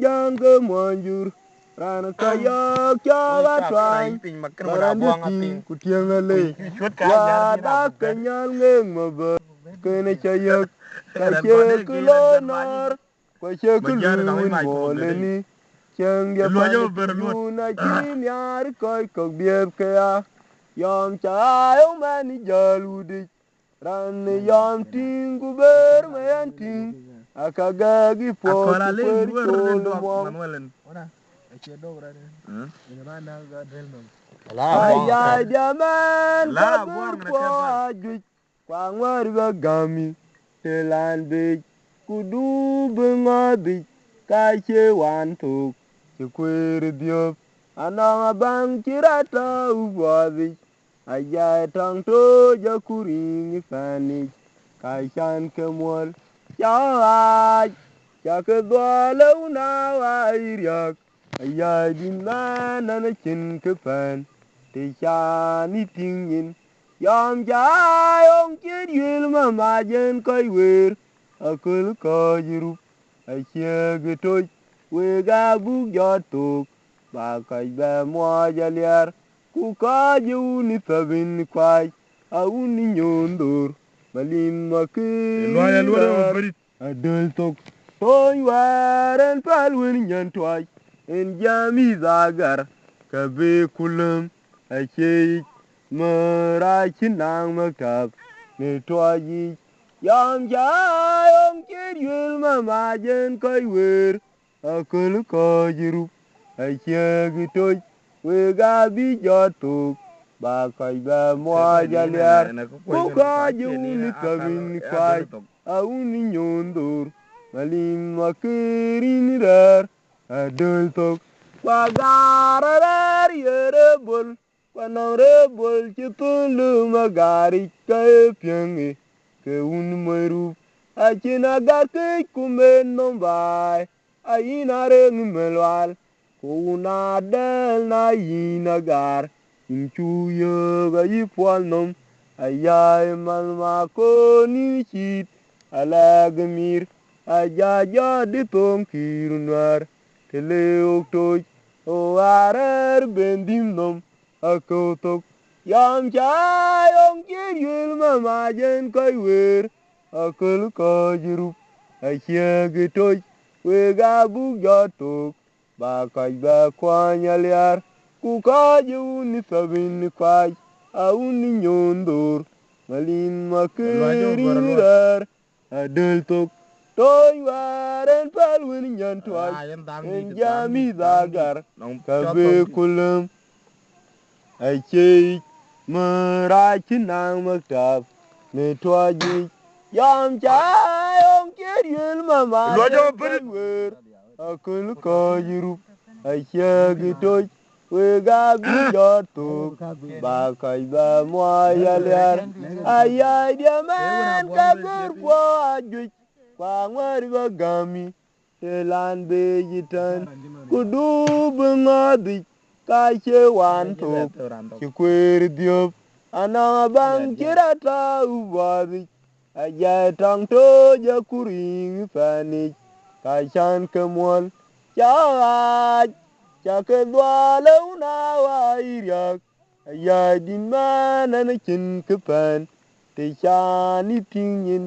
jang ke monjur ran kaya kya twang barandi ku tiengale ya da kenyal ngeng mabe kene chayak ka che kulonor ko che kulun moleni chang ya na chin yar koy ko bieb kaya yom cha yo mani jaludi ran yom tingu ber mayan ting akaga gi po ku chol mo Aya diaman kabur po ajuj kwangwar ga gami telan be kudu bengodi kache wan tuk chikwer diop anong abang kirata ubodi aya tang to jakuring fani kaishan kemol chawaj chakedwale una wairiak aya din man na chin kepan te cha ni ting yin yom ja yong chir yil ma ma jen koi wer akul ko jiru a che ge to we ga bu yo tuk ba kai ba mo ja liar ku ka ju ni tabin kwai a un ni nyondur malim ma ki adel tok toy waren pal wen nyan twai en jami zagar ka be kulum ake mara kinang maktab ne toyi yam jayom kiryul mamajen koy wer akul ko jiru ake gitoy we ga bi jotuk ba koy ba mo jaliar ku ka juni kabin kwai auni nyondur malim makirin rar adol tok wagara yere bol wanore bol chitulu magari kae piange ke un meru achina gar ke kumen nombai aina re melwal kuna del na ina gar inchu yo ga yipwal nom ayai mal ma ko ni chit alagmir ajaja ditong kirunwar teleok toj o arer bendim nom akotok yam chayong kiryul mamajen koy wer akul ko jirup achiegi toj we ga buk jotuk ba koy ba kwany aliar ku kaji uni sabin kwaj auni nyondur malin makirirar adel tok toy waren pal wen nyan twaj en jami dagar kabe kulum achei mara chinang maktab ne twaji yam chayom kiryul mama wer akul ko jirup achegi toj we ga bi jotuk ba kai ba mo yaliar ayai diaman kabur po ajuj kwangwar ga gami telan be jitan kudu bengadi kache wan tuk chikwer diop anang bang kirata ubadi ajay tang to jakuring fani kachan kemol chawaj chake dwale una wairiak ayay din manan chin kepan te chani tingin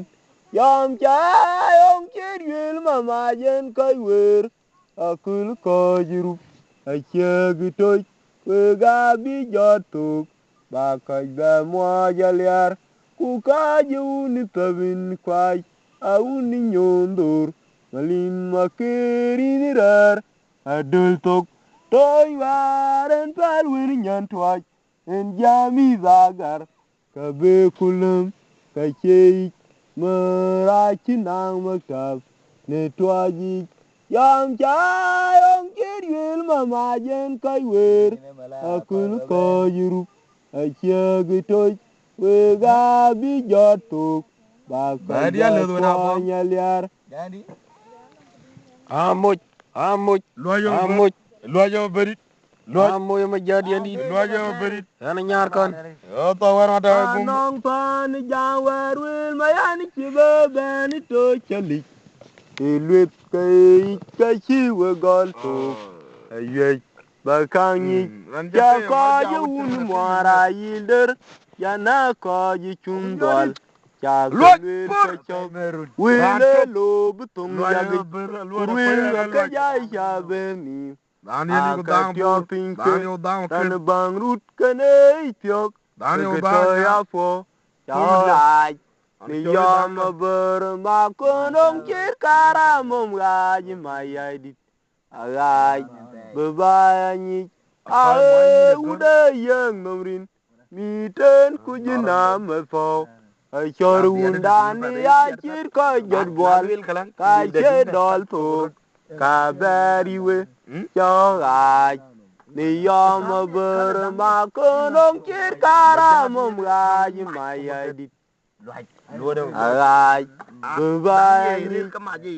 yom chayong kiryul mamajen koy wer akul ko jirup achegi toj we ga bi jotuk ba koy ba mo jaliar ku kaji uni tabin kwaj auni nyondur malin makirin rar adol tok toy waren pal wen nyan twaj en jami zagar kabe kulum kachei mara chinang maktab ne twaji yam chayong kiryul mamajen koy wer akul ko jirup achegi toj we ga bi jotuk ba koy ba kwany aliar amuch Luajo berit. amuch ma jadiendi Luajo berit. ana nyar kon To war mata gum. anong pan jawer wil mayani chibe beni to chalik Ilwit cái chiwa gol to ayek bakanyi ya ko je un mora yilder ya na ko je chungol ya lwit ka chok wile lo butung yagi kurwil ka ya beni aka tyo pinke tan bang rut kane tyok ka ya fo ya ni yom ber ma konong chir karamom gaji mayadi agai bebayani ae ude yang nomrin miten kujina mefo ai chor undani ya chir ko jodbol ka che dol to ka beriwe cho gai ni yom ber ma konong chir karamom gaji mayadi agai bebayani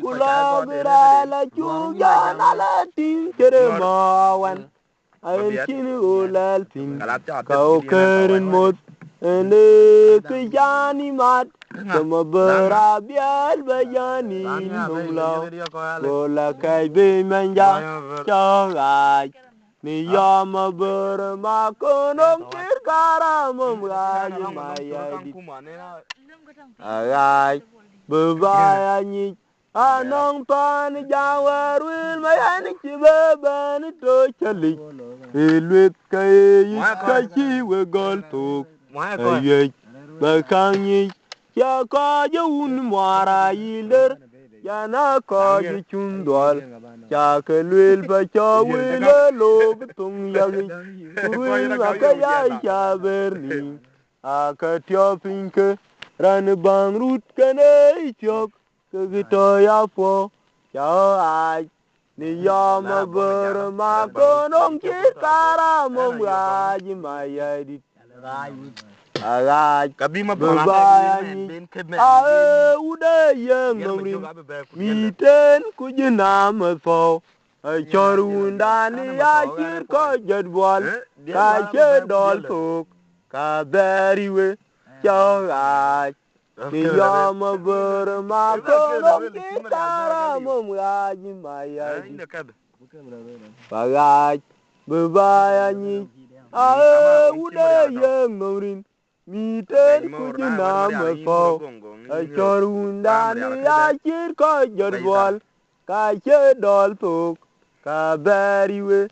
kulo bira la chuya na la tin kere mawan ayen kini ulal tin kau kerin mot ene kejani mat sama bera bial bayani numlau bola kai be manja chogai ni yama ber ma konong kir karamum gaji mayadi agai bebayani anong pan jawar wil mayani chibeban to chali ilwit kai kachi we gol to ayek bakanyi ya ko je un mara yiler ya na ko je chundwal ya ke lwil ba cho wile lo butung yagi kurwil ka ya berni aka tyo pinke ran bang rut kane tyok kagito ya fo ya ai ni yom ber ma konong chir karamom gaji mayadi agai bebayani ae ude yang nomrin miten kujina mefo ai chor undani ya chir ko jodbol ka che dol tok ka beriwe cho gai ni yom ber ma konong chir karamom gaji mayadi bagai bebayani ae ude yang nomrin miten kujina mefo ai chor undani ya chir ko jodbol ka che dol tok ka beriwe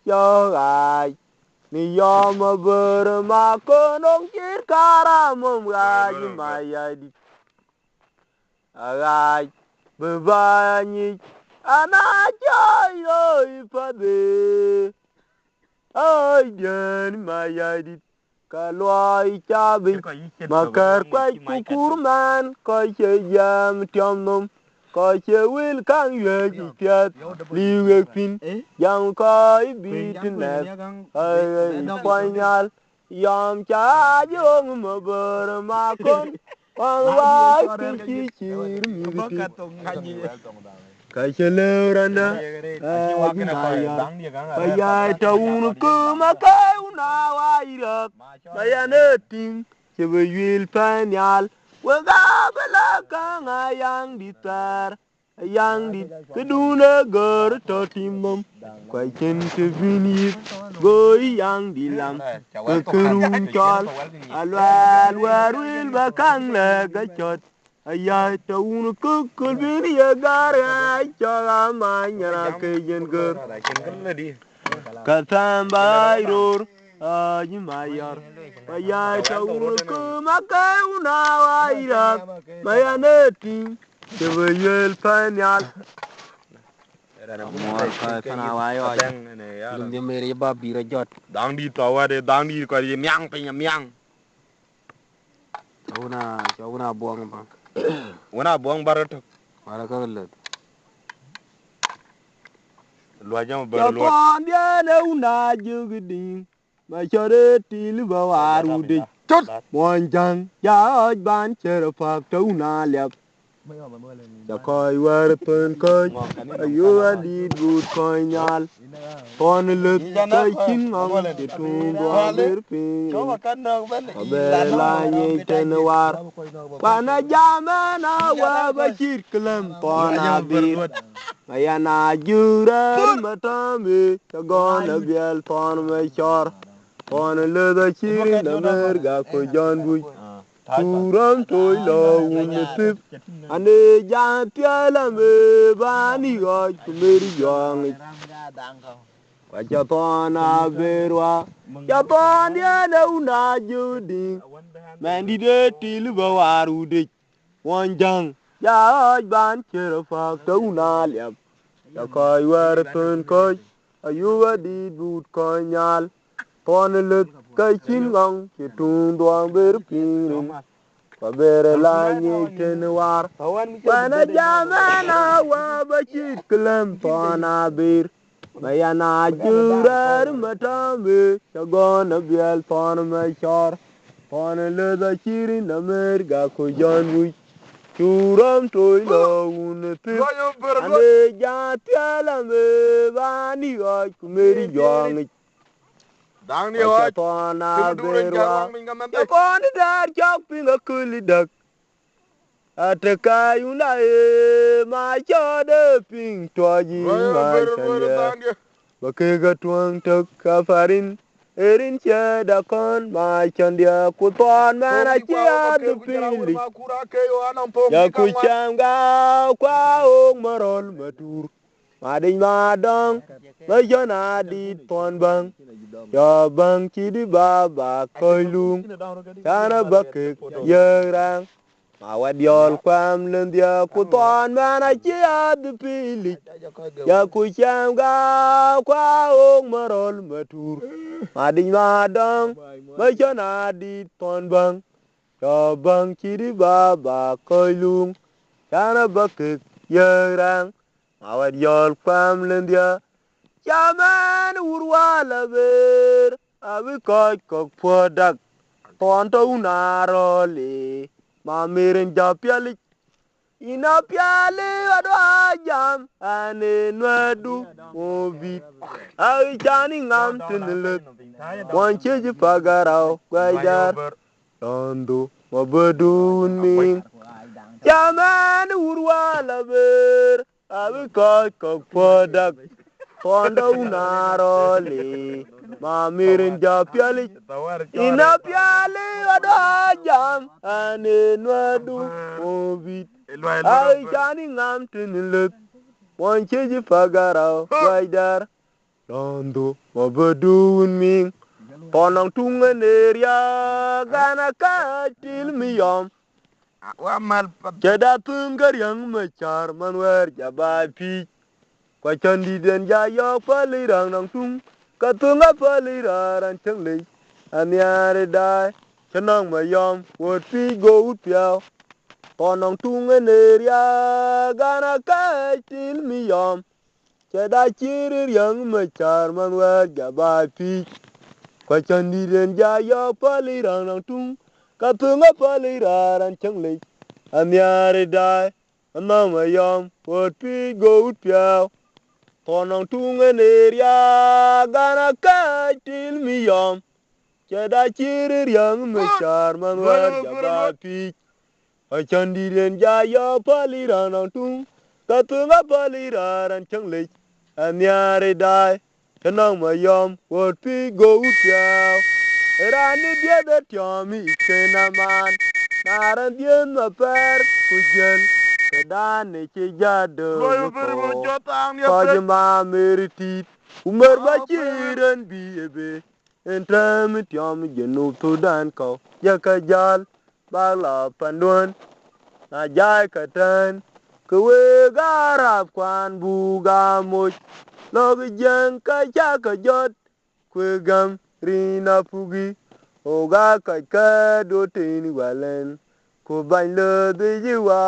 cho gai ni yom ber ma konong chir karamom gaji mayadi agai bebayani ana chayo ifade ai den mayadi kaloi chabi makar kwai kukurman koi che jam tiomnom koi che wil kang ye ji piat liwe pin yang koi bit nes ai kwanyal yam cha jong mo ber ma kon wang wai pi chir mi bit kai cheleranda ayai taun kuma kai una waira bayaneting chebe yil panyal wega bela kang ayang ditar ayang dit keduna gor to timom kai chen ke vinit goy yang dilam ke kerun chol alwal waril bakang le gachot ayai taun kukul bini agara chola manyara ke jengur katamba iror aji mayor ayai taun kumakai una waira mayaneti chewel panyal mor kai kana wayo lumbi meri babi rajot dang di tawade dang di ko miang pe miang chauna buang bang wana buang barato baraka let lo jam bar lo ko biane una jugdi ma chore til bawaru de monjang ya ban cher fak to una lep cho coi war pen coi ayu adi good coi nyal ton lực coi chín ngon thì tung đua bir pin be la ni ten war pana jama na wa bashir kalam ton bir mayana jurar matami gona bial ton me chor ton le da chiri na merga ko jon bu turam toy lo un ane jam piala me bani go kumeri yong kwa chapona berwa chapon ya na una judi mendi de til bawaru de wanjang ya ban chero fa to una lep ya koy war tun koy ayuwa di but koy nyal pon lut kay chin ngong ki tung doang ber pin Pabere la ni tenwar wana jamana wa bachit klem pona bir mayana jurar matambe chagona bial pon machor pon le da chiri na merga ko janwu churam toy lo unte ane ja tiala me bani ga kumeri jong Dang ni hoy. pona berwa pon dar chok pinga kulidak Ataka yuna ma chode ping toji ma chanya bakega tuang tok kafarin erin che da kon ma chandia kuton mana chia du pili ya kuchanga kwa ong marol matur mading madong ma jona di ton bang ya bang chidi baba koilung kana bakek yerang Awadiol kwam lendia kuton mana chia du pili ya kuchanga kwa ong marol matur mading madong machana di ton bang ya bang chidi baba koilung kana bakik yerang awadiol kwam lendia chaman urwala ber abi koy kok podak tonto unarole ma mirin ja piali ina piali adwa jam ane nwadu mobi ai chani ngam tinile wanche ji pagarao gwajar tondo mabadun min jaman urwala ber abi koy kok podak tondo unarole ma mirin ja piali ina piali ada jam ane nwadu mobi ai jani ngam tinilet wanche ji pagara waidar londo mabadun min tonang tunga neria gana ka tilmiyom jada tungar yang machar manwer jabapi kwa chandi den ja yo palirang nang tung katunga paliraran changle anyare dai chanang mayom wot pi go ut piao tonong tunga neria gana ka til mi yom cheda chirir yang machar manwer jaba pi kwa chandi den ja yo palirang nang tung katunga paliraran changle anyare dai chanang mayom wot pi go ut piao Tonong tunga neria gana ka til mi yom cheda chirir yang machar manwer jaba pi achandi den ja yo paliran tung katunga paliran changle anyare dai chanang mayom wot pi go utya rani dia de tyomi kenaman naran dien ma per kujel kedane che jado kajma meritit umar bachiran biebe entam tyom jenu tudan ko yakajal bala pandun na jai katan kwe garap kwan buga much log jeng ka chaka jot kwe gam rina pugi oga ka do tin walen ko bain le de jiwa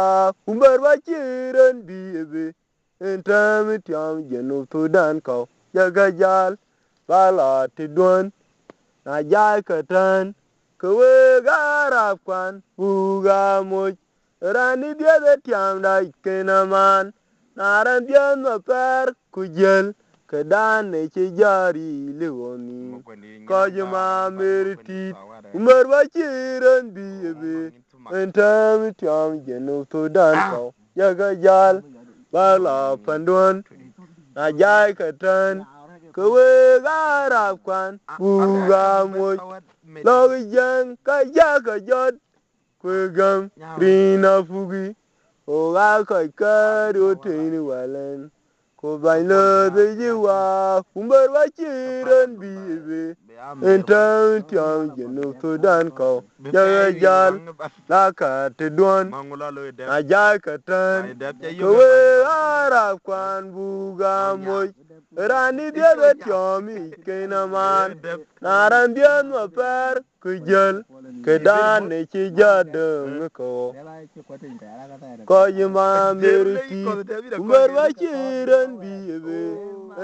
umbar ba chiren biebe entam tyam jenu tudan ko yaga jal bala tidon na jai katan kwe garap kwan buga much rani dia de tiam da kenaman naran dia no per kujel kedan ne ci jari liwoni ko juma meriti umar wachiran biebe entam tiam jenu to dan ko yaga jal bala pandon na jai katan kewe garap kwan buga moj logi jang ka jaga jot kwegam rina fugi o ga kai karo tini walen ko bain lo de jiwa kumbar wa chiran bibe entam tiam jenu sudan ko jaga jal la ka te don na jai katan kewe garap kwan buga moj rani dia de tiomi kenaman naran dia no per kujel kedan ne ci jadeng ko yima meriti umar wa chiran bibe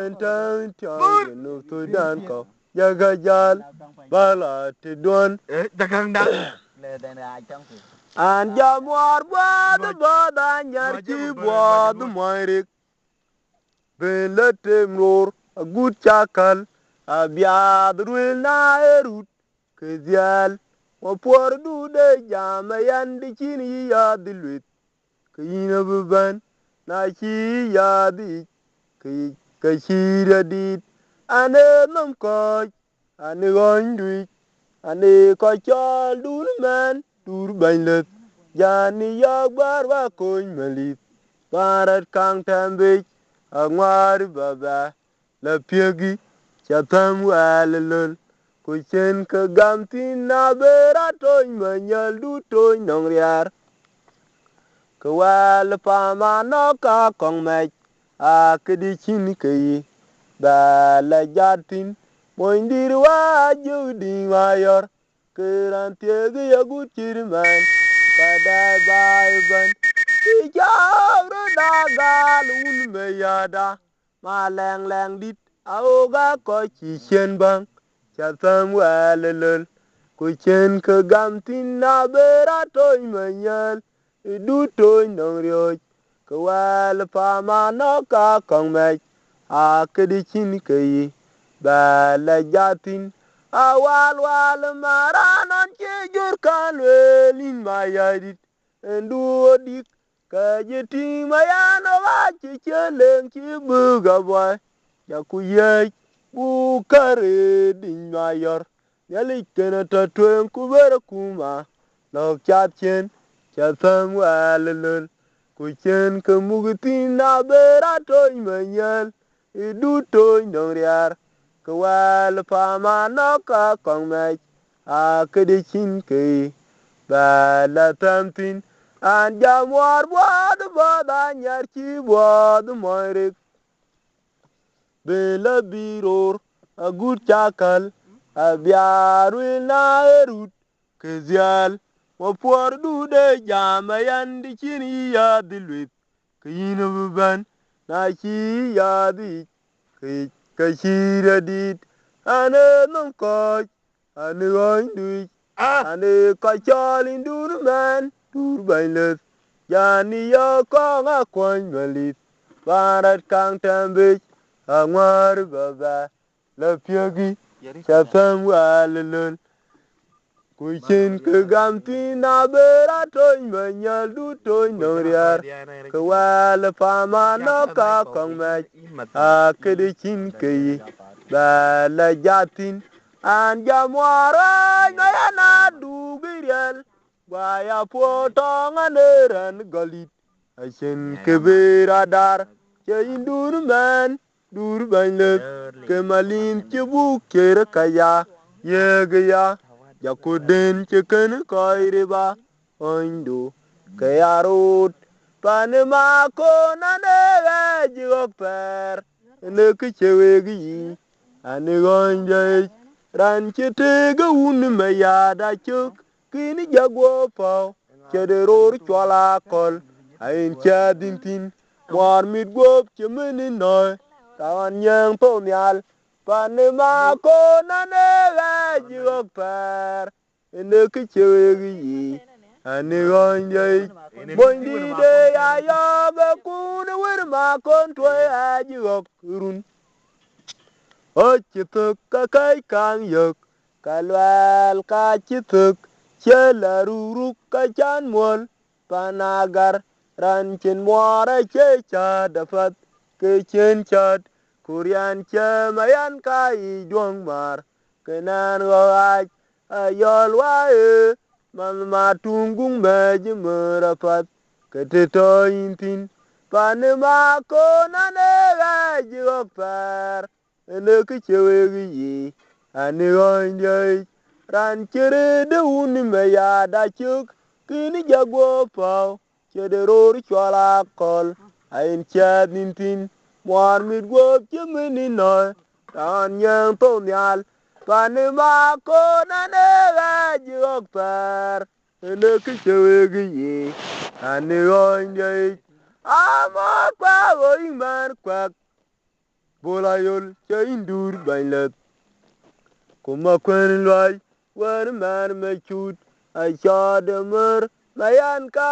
entan tiang no sudan ko jaga jal bala te don an jamwar bwa nyar ci bwa moirik ben le temnor a gut chakal a biad ruil na erut kezial mo por du de jama yandi chin yi ya dilwit kayina buban na chi ya di ka shira dit ane nom ko ane gondui ane ko chol dur man dur banlet jani ya bar wa koin malit parat kang tambe angwar baba la piegi chatam walol kuchen ka gamtin na bera toy manyal du toy nong riar ka wal pa ma no ka kong mai a kedi chin kai ba la jatin moindir wa judi mayor keran tiegi ya gutir man pada bai ban Ijabro dagal un meyada ma leng leng dit aoga ko chi chen bang chatam walelel ku chen ka gam tin na bera toy manyal du toy nong ryo ka wal pa ma no ka kong me a kedi chin kai ba la jatin a wal maranon che jur kan welin mayadit endu dik kajiti mayano wachi cheleng chibuga boy yakuye bukare din mayor yali kena tatwen kubera kuma no chatchen chatham walul kuchen kemugitin na bera toy manyal idu toy nongriar kwal pama no ka kongmech a kedichin ke ba la tamtin an jamwar bwad anyar chi bwad moirik bela biror a gut chakal a biarwil na erut kezial wapuor dude jama yandi chin iya dilwit kayina buban na chi yadi kashira dit ane nom koch ane goindui ane kachalin dur man dur bainlet yani yo konga kwany malit barat kang tambich angwar baba la piagi chatham walulun kuchin ke gamti na bera toy manyal du toy noriar ke wal pama no ka kong mach a kedichin ke ba la jatin an jamwara ngayana du birial Waya potong aneran galit Asin kebera dar Chain durman Durbanlet Kemalin cebuk kere kaya Yegaya Jakuden ceken koiriba Oindo Kaya rut Panema konane jigok per Nek cewegi Ane gonjay Ran cetega unmayada cuk Kini jagwo pao Chederor chwala kol Ain chadintin Mwar midgwop chemini noy Tawan nyang po nyal Panema ko nane jigok per Ene kichewegi ani gonje bondi de ya ya ba kun wer ma kon to ya ji run o chituk ka kai kang yok kalwal ka chituk chela ruruk ka chan mol panagar ran chin mwara che cha da fat ke chen chat kurian che mayan ka I duong mar kenan go ai ayol wa e man ma tungung me ji mera fat ke te to intin panema ko na ne ga ji par ene ke chewe gi yi ani onje ran chere de un me ya da chuk kini jago pau chede ror chola kol ain chat nintin mwar mit go chimini no tan yang to nyal panema ko na ne ga ji par ene ke chewe gi yi ani onje ama kwa go imar kwa bolayol che indur bainlet kuma kwen loy wer man me chut a chade mer mayan ka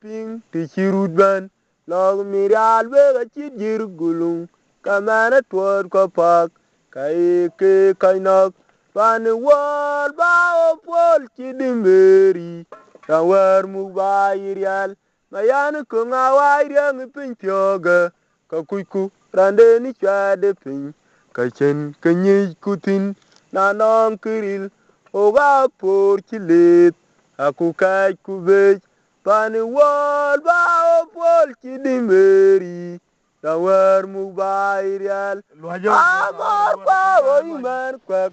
ping ti chirut ban log miral be ga chijir gulung kamana twor ko pak kai ke kainak pan wol ba o pol chidimberi ka wer mu ba irial mayan ko ngawa iriang pin pyoga ka kuiku rande ni chade pin ka chen ka nyi kutin na nong kiril o ga por chilit aku kai ku be pani wol ba o pol chidimberi ka wer mu ba irial amor pa o iman kwak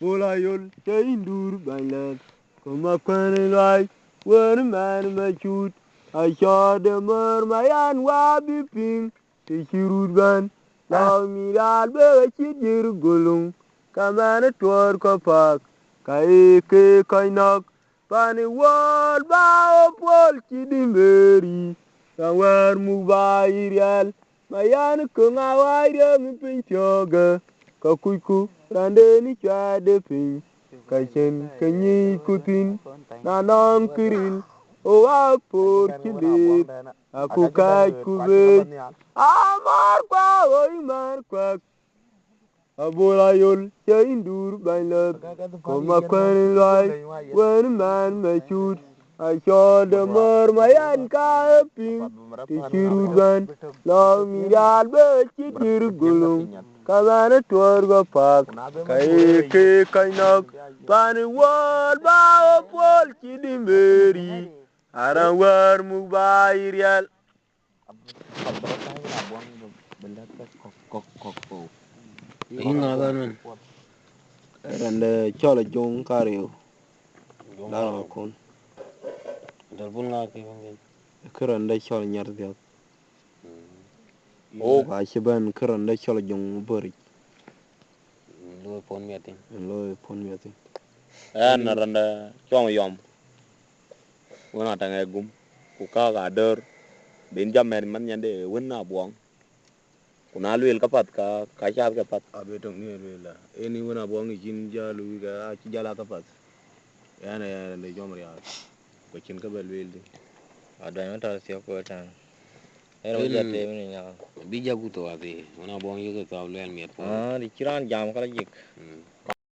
bolayol che indur bailet kuma kwen lai wer man ma chut I saw the mer mayan wa bi ping ti chirut ban law miral be chijir gulung kamane twor ko pak kai ke kainak pani wol ba o pol chidimberi kawer mu ba irial mayan ko ngawaire mi pin choga ka kuiku rande ni chade pin ka chen kanyi kutin na nong kiril o a por chilit aku kai kube amar kwa o imar kwa abolayol che indur bainlet koma kwen lai wen man me chut I saw the mer mayan ka ping ti chiruban law miral be chitir gulung kamane twor go pak kai ke kainak pani wol ba o pol chidimberi aran war mu ba irial inga ganan rande chola jong kariu daro kon Dalpun nga ke bangen. kerande chola nyar dia o ba chiban kerande chola jong bori Lo pon miatin. lo pon miati na randa chong yom wona tanga gum ku ka ga der ben jamen man nyande wona buang kuna luel kapat ka chat kapat abetong ni lela eni wona buang jin jalu ga ci jala kapat yana ne jomri ya ko cin ka bel weldi Ada yang tak siap kau tan. Era ujar te meni nya. Bija buto ati, wana bong yuko tau len miet po. Di kiran jam kala jik.